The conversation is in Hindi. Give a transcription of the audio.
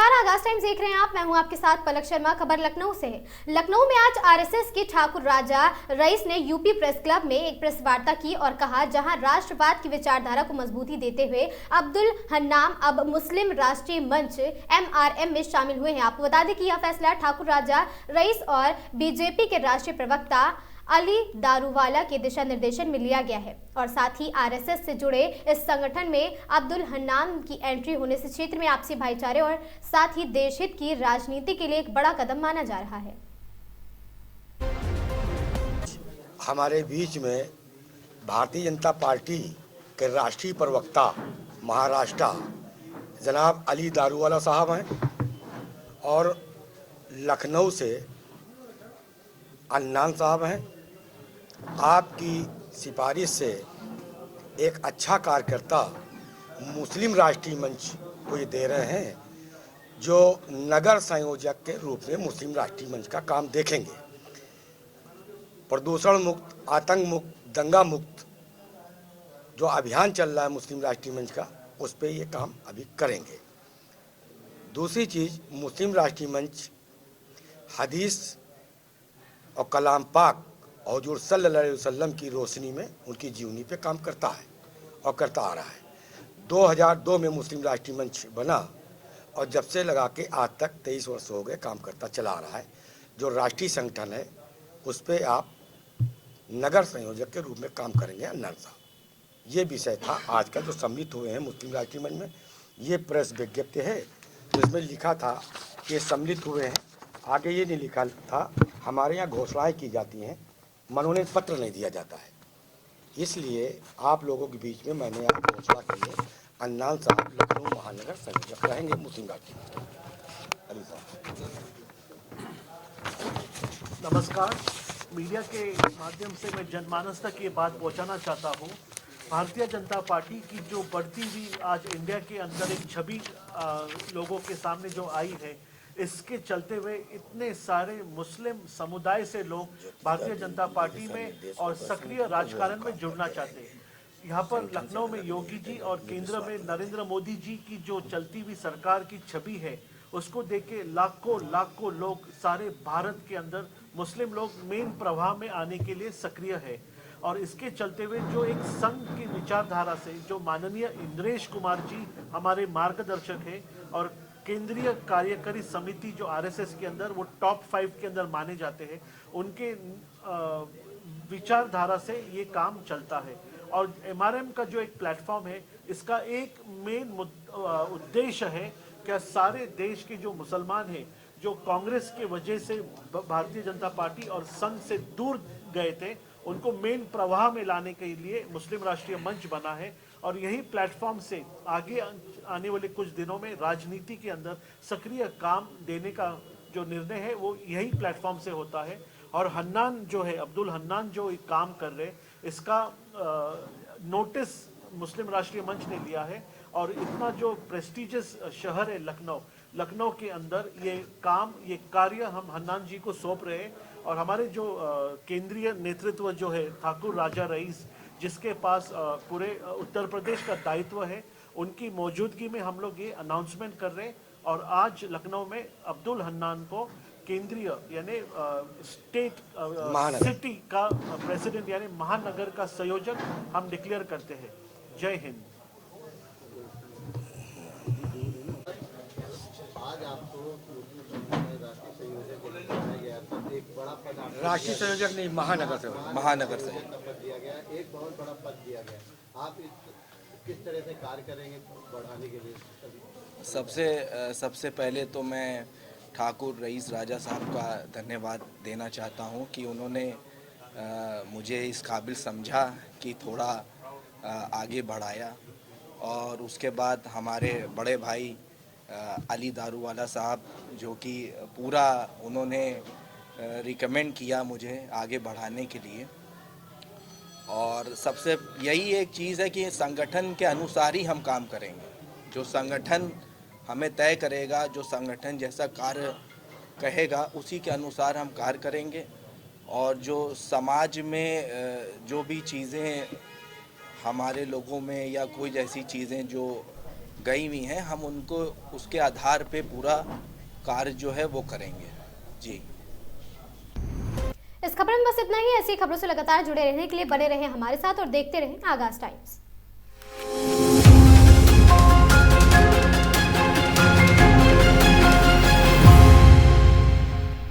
नमस्कार, आगाज टाइम्स देख रहे हैं आप। मैं हूं आपके साथ पलक शर्मा। खबर लखनऊ से है। लखनऊ में आज आरएसएस के ठाकुर राजा रईस ने यूपी प्रेस क्लब में एक प्रेस वार्ता की और कहा, जहां राष्ट्रवाद की विचारधारा को मजबूती देते हुए अब्दुल हन्नान अब मुस्लिम राष्ट्रीय मंच MRM में शामिल हुए हैं। आपको बता दें कि यह फैसला ठाकुर राजा रईस और बीजेपी के राष्ट्रीय प्रवक्ता अली दारूवाला के दिशा निर्देशन में लिया गया है और साथ ही आरएसएस से जुड़े इस संगठन में अब्दुल हन्नान की एंट्री होने से क्षेत्र में आपसी भाईचारे और साथ ही देशहित की राजनीति के लिए एक बड़ा कदम माना जा रहा है। हमारे बीच में भारतीय जनता पार्टी के राष्ट्रीय प्रवक्ता महाराष्ट्र जनाब अली दारूवाला साहब हैं और लखनऊ से अन्नान साहब हैं। आपकी सिफारिश से एक अच्छा कार्यकर्ता मुस्लिम राष्ट्रीय मंच को ये दे रहे हैं, जो नगर संयोजक के रूप में मुस्लिम राष्ट्रीय मंच का काम देखेंगे। प्रदूषण मुक्त, आतंक मुक्त, दंगा मुक्त जो अभियान चल रहा है मुस्लिम राष्ट्रीय मंच का, उस पर ये काम अभी करेंगे। दूसरी चीज़, मुस्लिम राष्ट्रीय मंच हदीस और कलाम पाक और हुजूर सल्लल्लाहु अलैहि वसल्लम की रोशनी में उनकी जीवनी पे काम करता है और करता आ रहा है। 2002 में मुस्लिम राष्ट्रीय मंच बना और जब से लगा के आज तक 23 वर्ष हो गए काम करता चला आ रहा है। जो राष्ट्रीय संगठन है उस पर आप नगर संयोजक के रूप में काम करेंगे अन्नान साहब। ये विषय था आज का जो सम्मिलित हुए हैं मुस्लिम राष्ट्रीय मंच में। ये प्रेस विज्ञप्ति है जिसमें लिखा था कि सम्मिलित हुए हैं। आगे ये नहीं लिखा था। हमारे यहाँ घोषणाएं की जाती हैं, मनोनयन पत्र नहीं दिया जाता है। इसलिए आप लोगों के बीच में मैंने यहाँ घोषणा की है। अन्नान साहब लखनऊ महानगर संयोजक रहेंगे मुस्लिम राष्ट्रीय मंच के। अली साहब नमस्कार। मीडिया के माध्यम से मैं जनमानस तक ये बात पहुंचाना चाहता हूं। भारतीय जनता पार्टी की जो बढ़ती हुई आज इंडिया के अंदर एक छवि लोगों के सामने जो आई है, इसके चलते हुए इतने सारे मुस्लिम समुदाय से लोग भारतीय जनता पार्टी में और सक्रिय राजकारण में जुड़ना चाहते हैं। यहाँ पर लखनऊ में योगी जी और केंद्र में नरेंद्र मोदी जी की जो चलती हुई सरकार की छवि है, उसको देख के लाखों लोग सारे भारत के अंदर मुस्लिम लोग मेन प्रवाह में आने के लिए सक्रिय है। और इसके चलते हुए जो एक संघ की विचारधारा से जो माननीय इंद्रेश कुमार जी हमारे मार्गदर्शक है और केंद्रीय कार्यकारी समिति जो आरएसएस के अंदर वो टॉप 5 के अंदर माने जाते हैं, उनके विचारधारा से ये काम चलता है। और MRM का जो एक प्लेटफॉर्म है, इसका एक मेन उद्देश्य है कि सारे देश के जो मुसलमान हैं, जो कांग्रेस के वजह से भारतीय जनता पार्टी और संघ से दूर गए थे, उनको मेन प्रवाह में लाने के लिए मुस्लिम राष्ट्रीय मंच बना है। और यही प्लेटफॉर्म से आगे आने वाले कुछ दिनों में राजनीति के अंदर सक्रिय काम देने का जो निर्णय है वो यही प्लेटफॉर्म से होता है। और हन्नान जो है, अब्दुल हन्नान जो एक काम कर रहे, इसका नोटिस मुस्लिम राष्ट्रीय मंच ने लिया है। और इतना जो प्रेस्टिजियस शहर है लखनऊ के अंदर ये कार्य हम हन्नान जी को सौंप रहे हैं। और हमारे जो केंद्रीय नेतृत्व जो है ठाकुर राजा रईस, जिसके पास पूरे उत्तर प्रदेश का दायित्व है, उनकी मौजूदगी में हम लोग ये अनाउंसमेंट कर रहे हैं। और आज लखनऊ में अब्दुल हन्नान को केंद्रीय यानी स्टेट सिटी का प्रेसिडेंट यानी महानगर का संयोजक हम डिक्लेयर करते हैं। जय हिंद। आज आपको राष्ट्रीय संयोजक नहीं, महानगर से पद दिया गया, एक बहुत बड़ा पद दिया गया। आप किस तरह से कार्य करेंगे बढ़ाने के लिए? सबसे पहले तो मैं ठाकुर रईस राजा साहब का धन्यवाद देना चाहता हूं कि उन्होंने मुझे इस काबिल समझा कि थोड़ा आगे बढ़ाया। और उसके बाद हमारे बड़े भाई अली दारूवाला साहब, जो कि पूरा उन्होंने रिकमेंड किया मुझे आगे बढ़ाने के लिए। और सबसे यही एक चीज़ है कि संगठन के अनुसार ही हम काम करेंगे। जो संगठन हमें तय करेगा, जो संगठन जैसा कार्य कहेगा, उसी के अनुसार हम कार्य करेंगे। और जो समाज में जो भी चीज़ें हमारे लोगों में या कोई जैसी चीज़ें जो गई हुई हैं, हम उनको उसके आधार पे पूरा कार्य जो है वो करेंगे। जी, इस खबर में बस इतना ही। ऐसी खबरों से लगातार जुड़े रहने के लिए बने रहें हमारे साथ और देखते रहें आगाज टाइम्स।